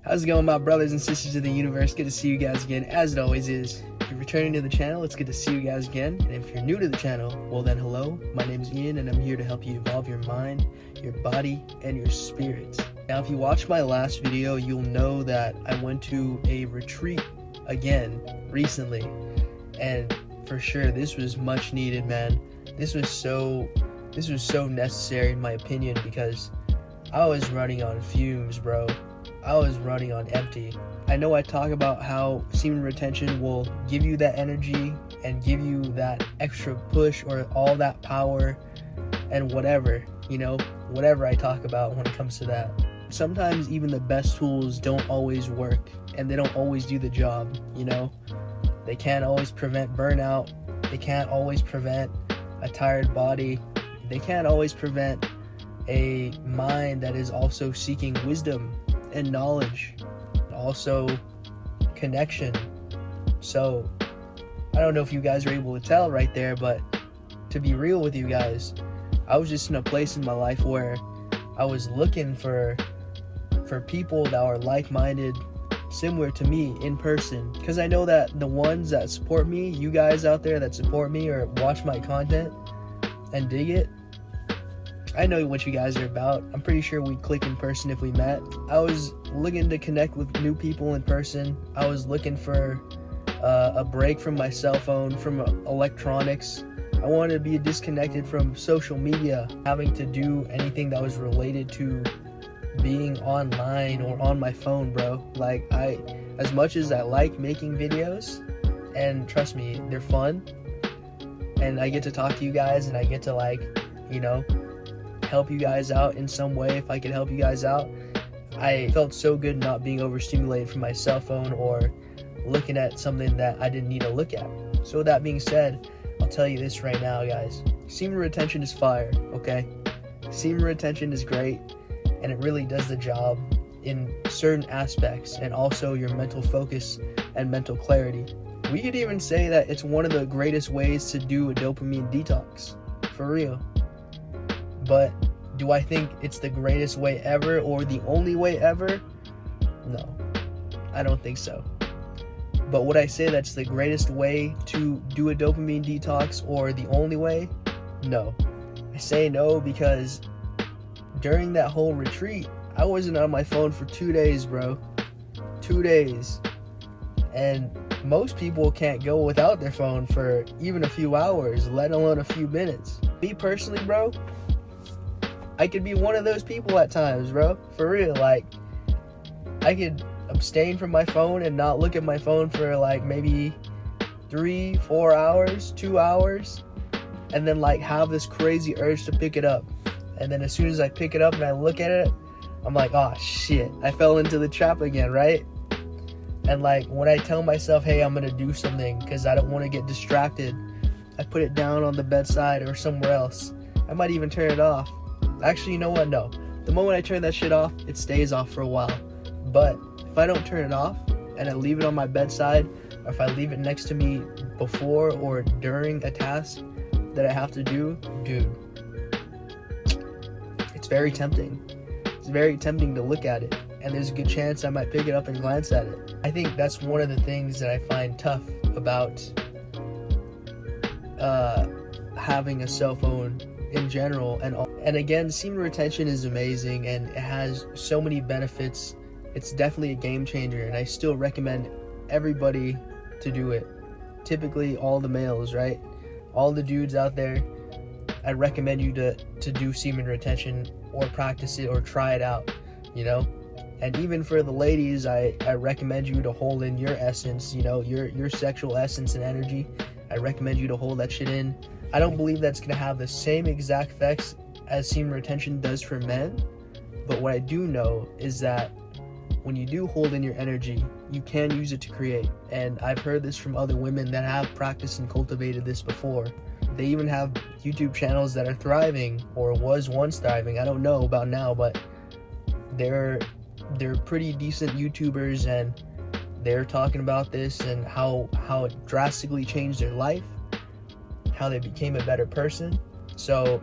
How's it going, my brothers and sisters of the universe? Good to see you guys again, as it always is. If you're returning to the channel, it's good to see you guys again. And if you're new to the channel, well then hello. My name is Ian, and I'm here to help you evolve your mind, your body, and your spirit. Now, if you watched my last video, you'll know that I went to a retreat again recently. And for sure, this was much needed, man. This was so necessary in my opinion, because I was running on fumes, bro. I was running on empty. I know I talk about how semen retention will give you that energy and give you that extra push or all that power and whatever I talk about when it comes to that. Sometimes even the best tools don't always work, and they don't always do the job, They can't always prevent burnout. They can't always prevent a tired body. They can't always prevent a mind that is also seeking wisdom and knowledge, also connection. So I don't know if you guys are able to tell right there, but to be real with you guys, I was just in a place in my life where I was looking for people that are like-minded, similar to me in person, because I know that the ones that support me, you guys out there that support me or watch my content and dig it, I know what you guys are about. I'm pretty sure we'd click in person if we met. I was looking to connect with new people in person. I was looking for a break from my cell phone, from electronics. I wanted to be disconnected from social media, having to do anything that was related to being online or on my phone, bro. Like, as much as I like making videos, and trust me, they're fun, and I get to talk to you guys, and I get to help you guys out in some way if I could help you guys out. I felt so good not being overstimulated from my cell phone or looking at something that I didn't need to look at. So with that being said, I'll tell you this right now, guys. Semen retention is fire, okay? Semen retention is great, and it really does the job in certain aspects, and also your mental focus and mental clarity. We could even say that it's one of the greatest ways to do a dopamine detox, for real. But do I think it's the greatest way ever or the only way ever? No, I don't think so. But would I say that's the greatest way to do a dopamine detox or the only way? No. I say no because during that whole retreat, I wasn't on my phone for 2 days, bro. 2 days. And most people can't go without their phone for even a few hours, let alone a few minutes. Me personally, bro, I could be one of those people at times, bro. For real, like, I could abstain from my phone and not look at my phone for maybe 3-4 hours, 2 hours, and then have this crazy urge to pick it up. And then as soon as I pick it up and I look at it, I'm like, oh shit, I fell into the trap again, right? And when I tell myself, hey, I'm gonna do something because I don't want to get distracted, I put it down on the bedside or somewhere else. I might even turn it off. Actually, you know what? No. The moment I turn that shit off, it stays off for a while. But if I don't turn it off and I leave it on my bedside, or if I leave it next to me before or during a task that I have to do, dude, it's very tempting. It's very tempting to look at it, and there's a good chance I might pick it up and glance at it. I think that's one of the things that I find tough about having a cell phone in general. And again, semen retention is amazing, and it has so many benefits. It's definitely a game changer, and I still recommend everybody to do it. Typically all the males, right? All the dudes out there, I recommend you to do semen retention or practice it or try it out, And even for the ladies, I recommend you to hold in your essence, your sexual essence and energy. I recommend you to hold that shit in. I don't believe that's going to have the same exact effects as semen retention does for men, but what I do know is that when you do hold in your energy, you can use it to create. And I've heard this from other women that have practiced and cultivated this before. They even have YouTube channels that are thriving, or was once thriving. I don't know about now, but they're pretty decent YouTubers, and they're talking about this and how it drastically changed their life, how they became a better person. So,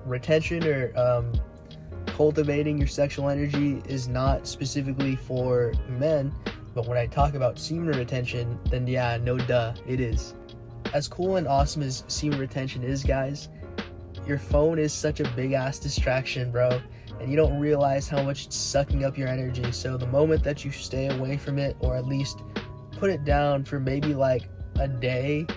retention or cultivating your sexual energy is not specifically for men, but when I talk about semen retention, then yeah, no duh, it is. As cool and awesome as semen retention is, guys, your phone is such a big ass distraction, bro, and you don't realize how much it's sucking up your energy. So the moment that you stay away from it, or at least put it down for maybe like a day,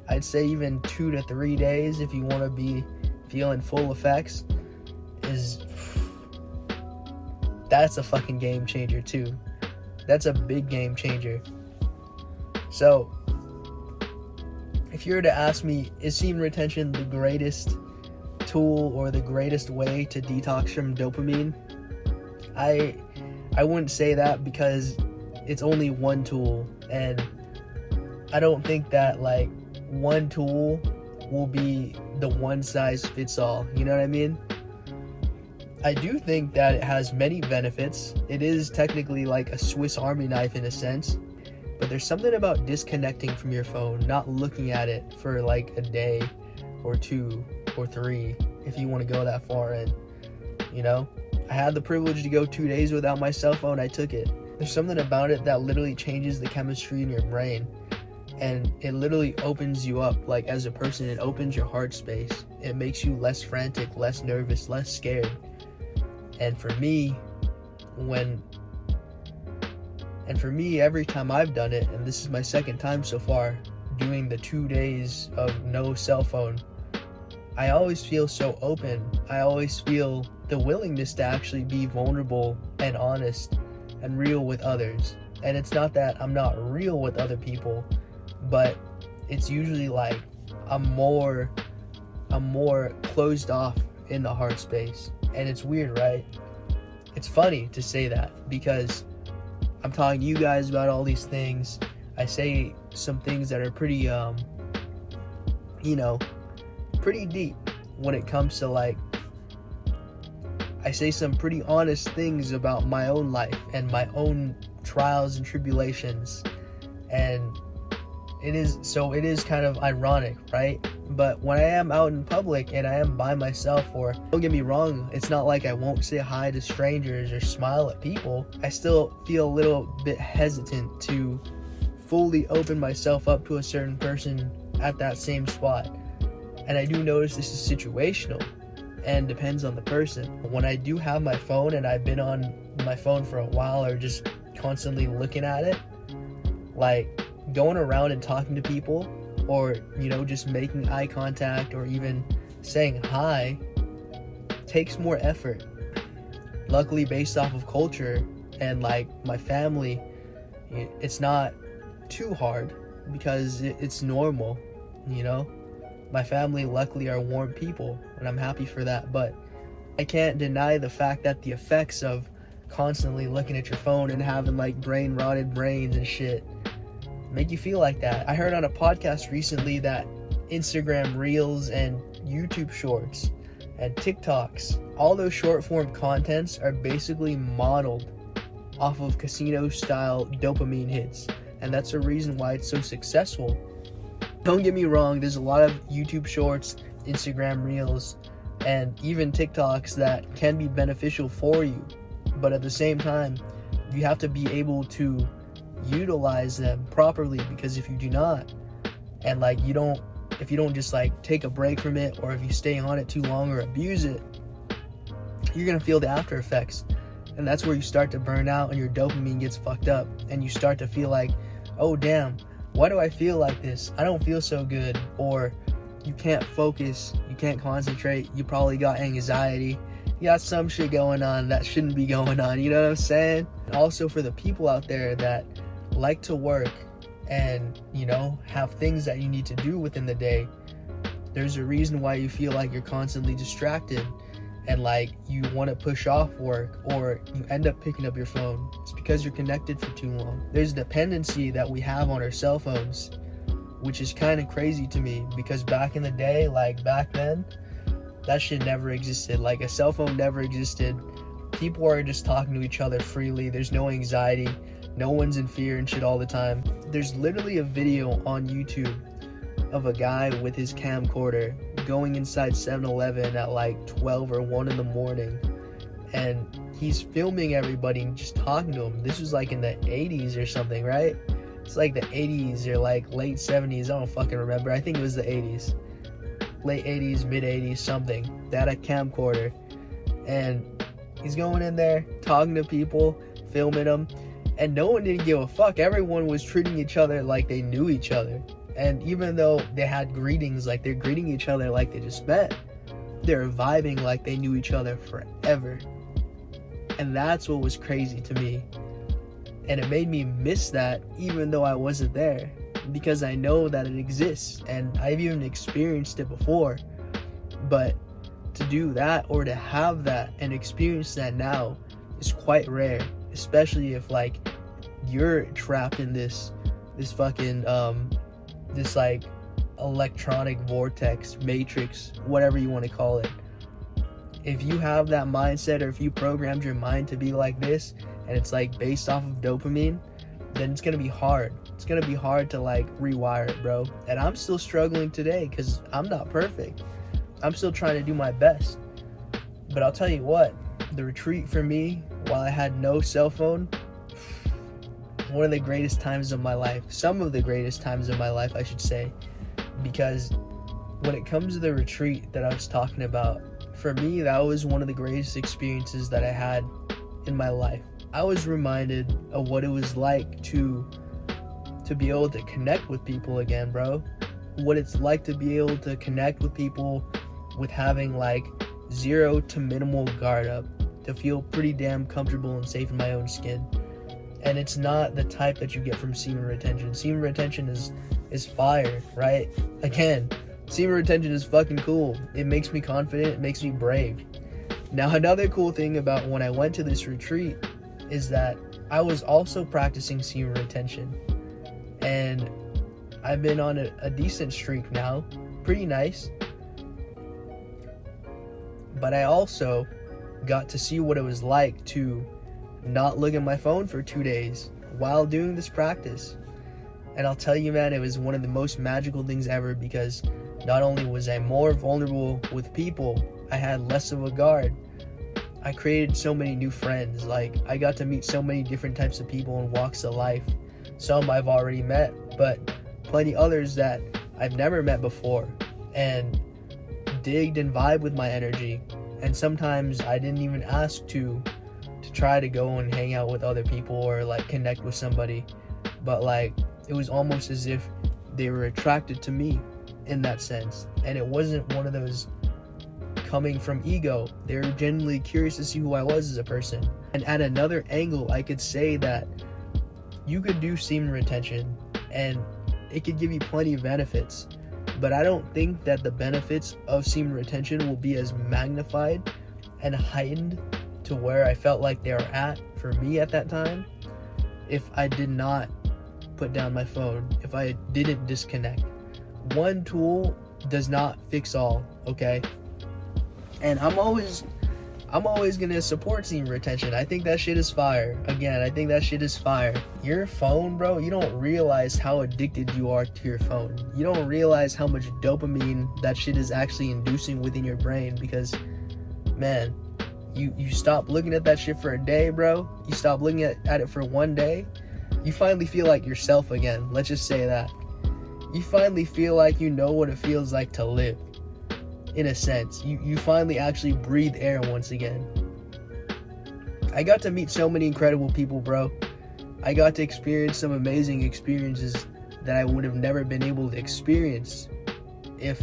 I'd say even 2 to 3 days if you want to be feeling full effects, that's a fucking game changer too. That's a big game changer. So if you were to ask me, is semen retention the greatest tool or the greatest way to detox from dopamine, I wouldn't say that, because it's only one tool, and I don't think that like one tool will be the one size fits all, you know what I mean? I do think that it has many benefits. It is technically like a Swiss Army knife in a sense, but there's something about disconnecting from your phone, not looking at it for like a day or 2 or 3 if you want to go that far in, you know? I had the privilege to go 2 days without my cell phone. I took it. There's something about it that literally changes the chemistry in your brain, and it literally opens you up, like as a person. It opens your heart space. It makes you less frantic, less nervous, less scared. And for me, every time I've done it, and this is my second time so far doing the 2 days of no cell phone, I always feel so open. I always feel the willingness to actually be vulnerable and honest and real with others. And it's not that I'm not real with other people, but it's usually like I'm more closed off in the heart space. And it's weird, right? It's funny to say that, because I'm talking to you guys about all these things. I say some things that are pretty pretty deep when it comes to like, I say some pretty honest things about my own life and my own trials and tribulations, and it is kind of ironic, right? But when I am out in public and I am by myself, or don't get me wrong, it's not like I won't say hi to strangers or smile at people, I still feel a little bit hesitant to fully open myself up to a certain person at that same spot. And I do notice this is situational and depends on the person. When I do have my phone and I've been on my phone for a while, or just constantly looking at it, like going around and talking to people, or just making eye contact or even saying hi, takes more effort. Luckily, based off of culture and like my family, it's not too hard because it's normal, My family luckily are warm people, and I'm happy for that. But I can't deny the fact that the effects of constantly looking at your phone and having like brain rotted brains and shit make you feel like that. I heard on a podcast recently that Instagram Reels and YouTube Shorts and TikToks, all those short form contents are basically modeled off of casino style dopamine hits, and that's the reason why it's so successful. Don't get me wrong, there's a lot of YouTube Shorts, Instagram Reels, and even TikToks that can be beneficial for you, but at the same time, you have to be able to utilize them properly, because if you do not, and like if you don't just like take a break from it, or if you stay on it too long or abuse it, you're gonna feel the after effects, and that's where you start to burn out and your dopamine gets fucked up, and you start to feel like, oh damn, why do I feel like this? I don't feel so good. Or you can't focus, you can't concentrate, you probably got anxiety, you got some shit going on that shouldn't be going on, you know what I'm saying? Also, for the people out there that like to work and have things that you need to do within the day, there's a reason why you feel like you're constantly distracted and like you want to push off work, or you end up picking up your phone. It's because you're connected for too long. There's dependency that we have on our cell phones, which is kind of crazy to me, because back in the day, like back then, that shit never existed. Like a cell phone never existed. People are just talking to each other freely. There's no anxiety. No one's in fear and shit all the time. There's literally a video on YouTube of a guy with his camcorder going inside 7-Eleven at like 12 or 1 in the morning and he's filming everybody and just talking to them. This was like in the 80s or something, right? It's like the 80s or like late 70s. I don't fucking remember. I think it was the 80s. Late 80s, mid 80s, something. They had a camcorder. And he's going in there, talking to people, filming them. And no one didn't give a fuck. Everyone was treating each other like they knew each other. And even though they had greetings, like they're greeting each other like they just met, they're vibing like they knew each other forever. And that's what was crazy to me. And it made me miss that even though I wasn't there, because I know that it exists and I've even experienced it before. But to do that or to have that and experience that now is quite rare, especially if like you're trapped in this fucking this like electronic vortex, matrix, whatever you want to call it. If you have that mindset, or if you programmed your mind to be like this, and it's like based off of dopamine, then it's gonna be hard. It's gonna be hard to like rewire it, bro. And I'm still struggling today because I'm not perfect. I'm still trying to do my best. But I'll tell you what, the retreat for me, while I had no cell phone, one of the greatest times of my life. Some of the greatest times of my life, I should say. Because when it comes to the retreat that I was talking about, for me, that was one of the greatest experiences that I had in my life. I was reminded of what it was like to be able to connect with people again, bro. What it's like to be able to connect with people with having like zero to minimal guard up, to feel pretty damn comfortable and safe in my own skin. And it's not the type that you get from semen retention. Semen retention is fire, right? Again, semen retention is fucking cool. It makes me confident, it makes me brave. Now, another cool thing about when I went to this retreat is that I was also practicing semen retention. And I've been on a decent streak now, pretty nice. But I also got to see what it was like to not look at my phone for 2 days while doing this practice. And I'll tell you, man, it was one of the most magical things ever, because not only was I more vulnerable with people, I had less of a guard. I created so many new friends. Like, I got to meet so many different types of people in walks of life. Some I've already met, but plenty others that I've never met before, and digged and vibe with my energy. And sometimes I didn't even ask to try to go and hang out with other people or like connect with somebody, but like it was almost as if they were attracted to me in that sense. And it wasn't one of those coming from ego. They were genuinely curious to see who I was as a person. And at another angle, I could say that you could do semen retention and it could give you plenty of benefits, but I don't think that the benefits of semen retention will be as magnified and heightened to where I felt like they were at for me at that time if I did not put down my phone, if I didn't disconnect. One tool does not fix all, okay? And I'm always gonna support semen retention. I think that shit is fire. Again, I think that shit is fire. Your phone, bro, you don't realize how addicted you are to your phone. You don't realize how much dopamine that shit is actually inducing within your brain, because, man, you stop looking at that shit for a day, bro. You stop looking at it for 1 day. You finally feel like yourself again. Let's just say that. You finally feel like you know what it feels like to live. In a sense, you finally actually breathe air once again. I got to meet so many incredible people, bro. I got to experience some amazing experiences that I would have never been able to experience if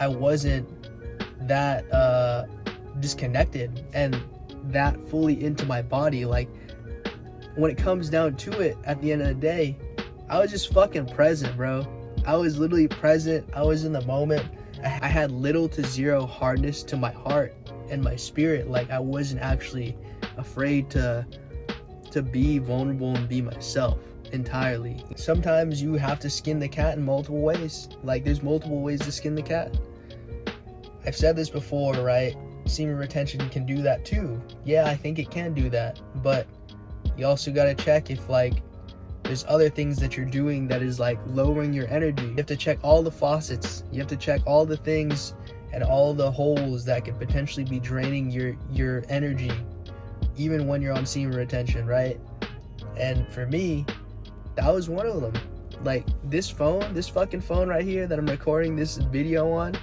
I wasn't that disconnected and that fully into my body. Like, when it comes down to it, at the end of the day, I was just fucking present, bro. I was literally present. I was in the moment. I had little to zero hardness to my heart and my spirit. Like, I wasn't actually afraid to be vulnerable and be myself entirely. Sometimes you have to skin the cat in multiple ways. Like, there's multiple ways to skin the cat. I've said this before, right? Semen retention can do that too. Yeah, I think it can do that. But you also gotta check if, like, there's other things that you're doing that is like lowering your energy. You have to check all the faucets. You have to check all the things and all the holes that could potentially be draining your energy even when you're on semen retention, right? And for me, that was one of them. Like, this fucking phone right here that I'm recording this video on,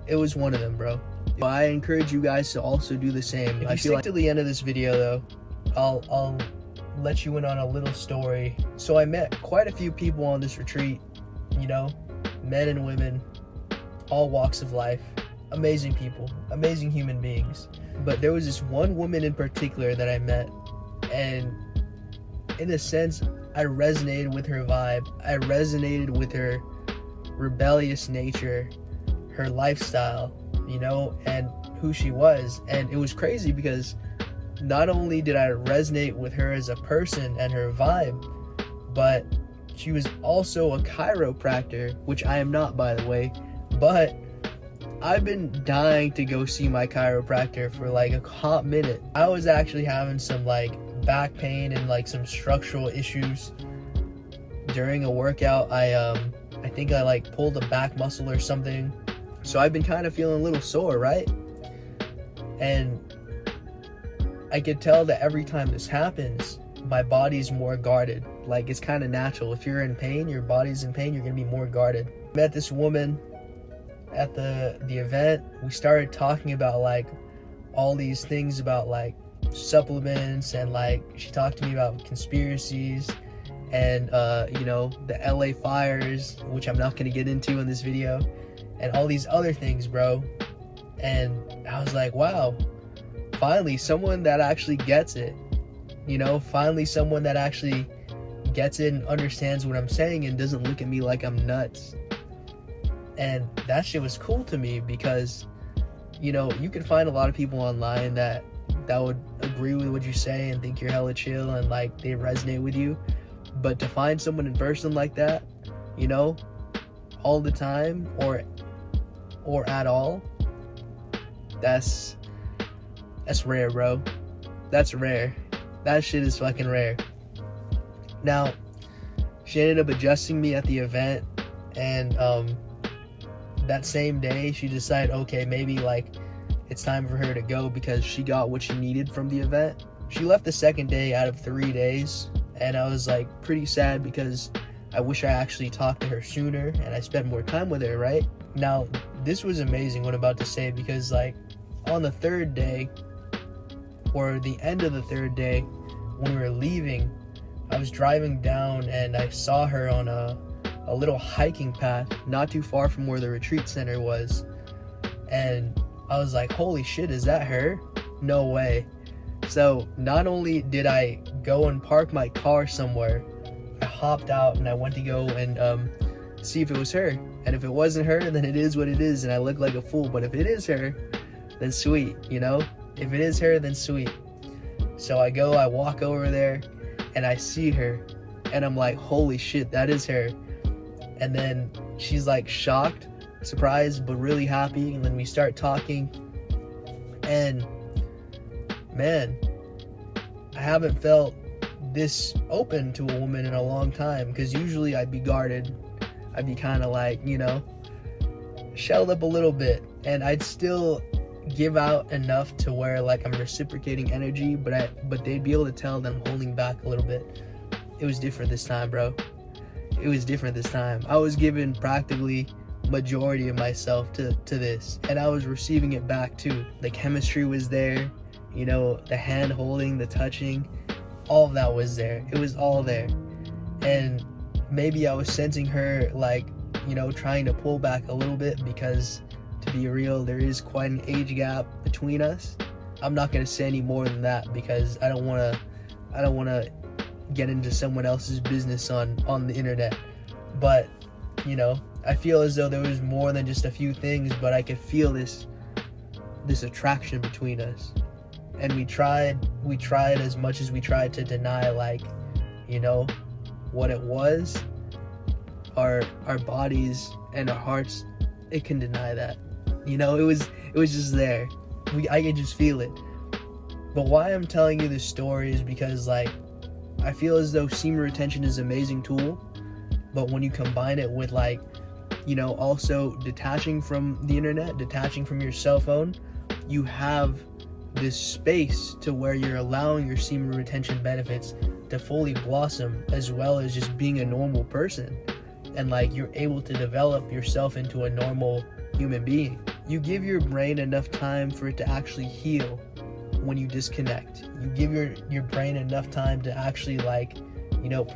it was one of them, bro. I encourage you guys to also do the same. If you stick to the end of this video though, I'll let you in on a little story. So I met quite a few people on this retreat, you know, men and women, all walks of life, amazing people, amazing human beings. But there was this one woman in particular that I met, and in a sense, I resonated with her vibe. I resonated with her rebellious nature, her lifestyle, you know, and who she was. And it was crazy because not only did I resonate with her as a person and her vibe, but she was also a chiropractor, which I am not, by the way. But I've been dying to go see my chiropractor for like a hot minute. I was actually having some like back pain and like some structural issues during a workout. I think I like pulled a back muscle or something. So I've been kind of feeling a little sore, right? And I could tell that every time this happens, my body's more guarded. Like, it's kind of natural. If you're in pain, your body's in pain, you're gonna be more guarded. Met this woman at the event. We started talking about like all these things about like supplements, and like she talked to me about conspiracies and you know, the LA fires, which I'm not gonna get into in this video, and all these other things, bro. And I was like, wow, finally someone that actually gets it, you know, finally someone that actually gets it and understands what I'm saying and doesn't look at me like I'm nuts. And that shit was cool to me because, you know, you can find a lot of people online that would agree with what you say and think you're hella chill and like they resonate with you. But to find someone in person like that, you know, all the time or at all, that's rare, bro. That's rare. That shit is fucking rare. Now, she ended up adjusting me at the event, and that same day she decided, okay, maybe like it's time for her to go because she got what she needed from the event. She left the second day out of 3 days, and I was like pretty sad because I wish I actually talked to her sooner and I spent more time with her, right? Now, this was amazing what I'm about to say, because like on the third day, or the end of the third day, when we were leaving, I was driving down and I saw her on a little hiking path not too far from where the retreat center was. And I was like, holy shit, is that her? No way. So not only did I go and park my car somewhere, I hopped out and I went to go and see if it was her. And if it wasn't her, then it is what it is and I look like a fool. But if it is her, then sweet, you know? If it is her, then sweet. So I walk over there and I see her and I'm like, holy shit, that is her. And then she's like shocked, surprised, but really happy. And then we start talking, and man, I haven't felt this open to a woman in a long time, because usually I'd be guarded. I'd be kind of like, you know, shelled up a little bit, and I'd still give out enough to where like I'm reciprocating energy, but they'd be able to tell that I'm holding back a little bit. It was different this time, bro. It was different this time. I was giving practically majority of myself to this, and I was receiving it back too. The chemistry was there, you know, the hand holding, the touching, all of that was there. It was all there. And maybe I was sensing her like, you know, trying to pull back a little bit, because to be real, there is quite an age gap between us. I'm not gonna say any more than that because I don't wanna get into someone else's business on the internet. But, you know, I feel as though there was more than just a few things, but I could feel this attraction between us. And we tried as much as we tried to deny, like, you know, what it was. Our bodies and our hearts, it can deny that. You know, it was just there. I could just feel it. But why I'm telling you this story is because, like, I feel as though semen retention is an amazing tool, but when you combine it with like Also detaching from the internet, detaching from your cell phone, you have this space to where you're allowing your semen retention benefits to fully blossom, as well as just being a normal person. And like, you're able to develop yourself into a normal human being. You give your brain enough time for it to actually heal when you disconnect. You give your brain enough time to actually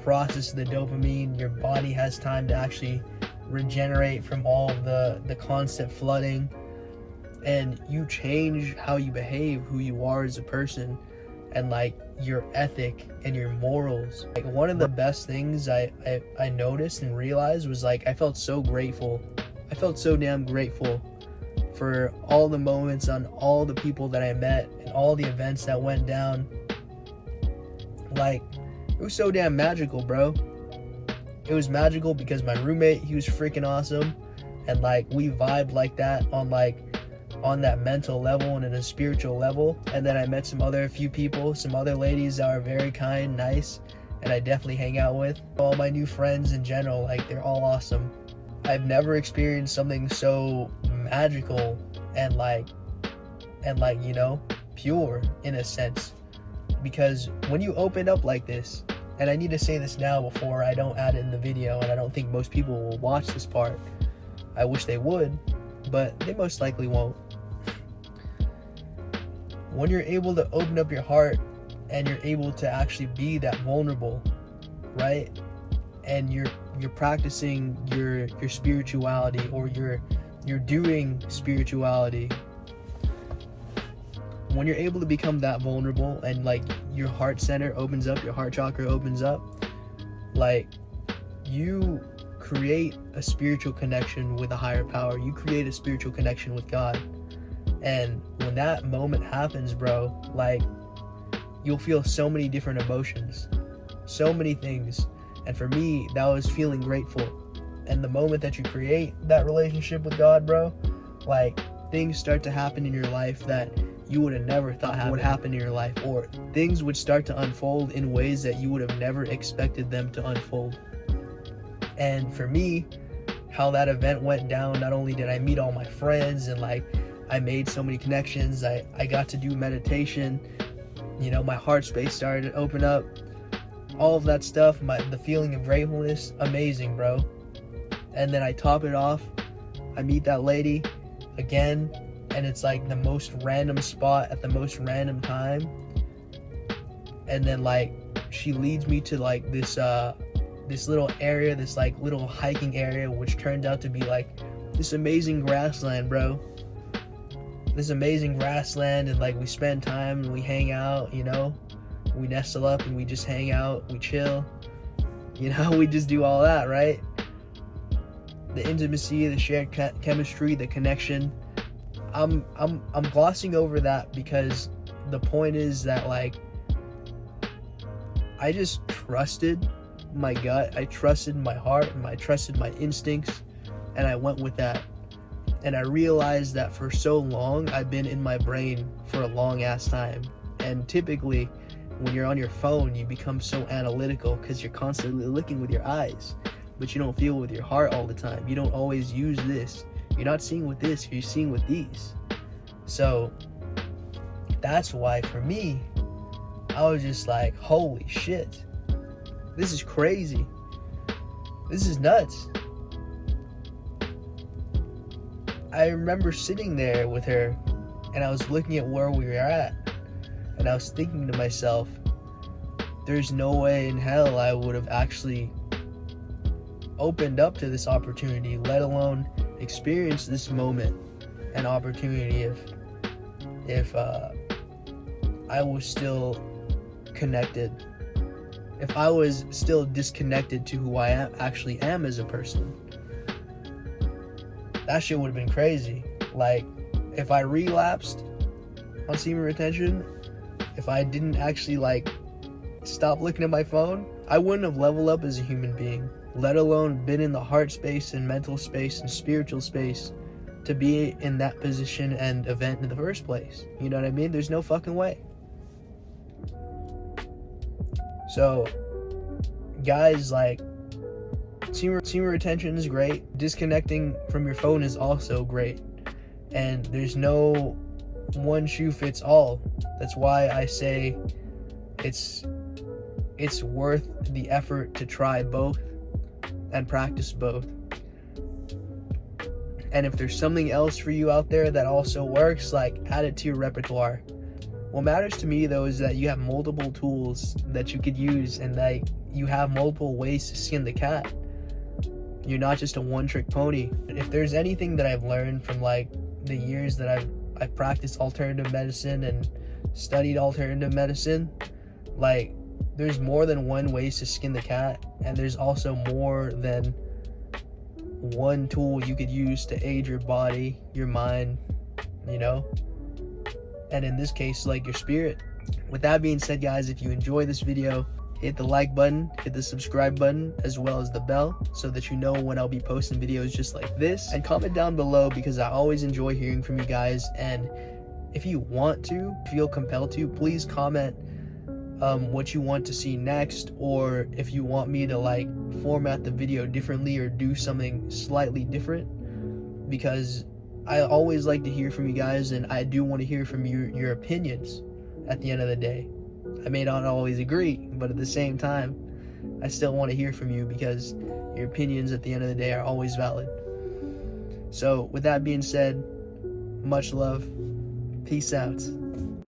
process the dopamine. Your body has time to actually regenerate from all of the constant flooding, and you change how you behave, who you are as a person, and like your ethic and your morals. Like, one of the best things I noticed and realized was like, I felt so grateful. I felt so damn grateful for all the moments, on all the people that I met, and all the events that went down. Like, it was so damn magical, bro. It was magical because my roommate, he was freaking awesome, and like, we vibed like that on that mental level and in a spiritual level. And then I met some other ladies that are very kind, nice, and I definitely hang out with. All my new friends in general, like, they're all awesome. I've never experienced something so magical and pure in a sense, because when you open up like this, and I need to say this now before I don't add it in the video, and I don't think most people will watch this part. I wish they would, but they most likely won't. When you're able to open up your heart and you're able to actually be that vulnerable, right? And you're practicing your spirituality, or you're doing spirituality. When you're able to become that vulnerable and like your heart center opens up, your heart chakra opens up, like, you create a spiritual connection with a higher power. You create a spiritual connection with God. And when that moment happens, bro, like, you'll feel so many different emotions, so many things. And for me, that was feeling grateful. And the moment that you create that relationship with God, bro, like, things start to happen in your life that you would have never thought would happen in your life, or things would start to unfold in ways that you would have never expected them to unfold. And for me, how that event went down, not only did I meet all my friends and like, I made so many connections, I got to do meditation, my heart space started to open up, all of that stuff, the feeling of gratefulness, amazing, bro. And then I top it off, I meet that lady again, and it's like the most random spot at the most random time. And then like, she leads me to like this little area, this like little hiking area, which turned out to be like this amazing grassland, bro. This amazing grassland, and like, we spend time and we hang out, we nestle up and we just hang out, we chill, we just do all that, right? The intimacy, the shared chemistry, the connection. I'm glossing over that because the point is that like, I just trusted my gut, I trusted my heart, and I trusted my instincts, and I went with that. And I realized that for so long, I've been in my brain for a long ass time. And typically, when you're on your phone, you become so analytical because you're constantly looking with your eyes, but you don't feel with your heart all the time. You don't always use this. You're not seeing with this, you're seeing with these. So that's why for me, I was just like, holy shit, this is crazy. This is nuts. I remember sitting there with her, and I was looking at where we were at, and I was thinking to myself, there's no way in hell I would have actually opened up to this opportunity, let alone experienced this moment and opportunity if I was still connected, if I was still disconnected to who I actually am as a person. That shit would have been crazy. Like, if I relapsed on semen retention, if I didn't actually like stop looking at my phone, I wouldn't have leveled up as a human being, let alone been in the heart space and mental space and spiritual space to be in that position and event in the first place. You know what I mean? There's no fucking way. So, guys, like, semen retention is great. Disconnecting from your phone is also great. And there's no one shoe fits all. That's why I say it's worth the effort to try both and practice both. And if there's something else for you out there that also works, like, add it to your repertoire. What matters to me though is that you have multiple tools that you could use, and that you have multiple ways to skin the cat. You're not just a one-trick pony. If there's anything that I've learned from like the years that I've practiced alternative medicine and studied alternative medicine, like, there's more than one ways to skin the cat, and there's also more than one tool you could use to aid your body, your mind, you know, and in this case, like, your spirit. With that being said, guys, if you enjoy this video, hit the like button, hit the subscribe button, as well as the bell, so that you know when I'll be posting videos just like this. And comment down below, because I always enjoy hearing from you guys. And if you want to, feel compelled to, please comment what you want to see next, or if you want me to like format the video differently or do something slightly different, because I always like to hear from you guys, and I do want to hear from your opinions at the end of the day. I may not always agree, but at the same time, I still want to hear from you, because your opinions at the end of the day are always valid. So with that being said, much love, peace out.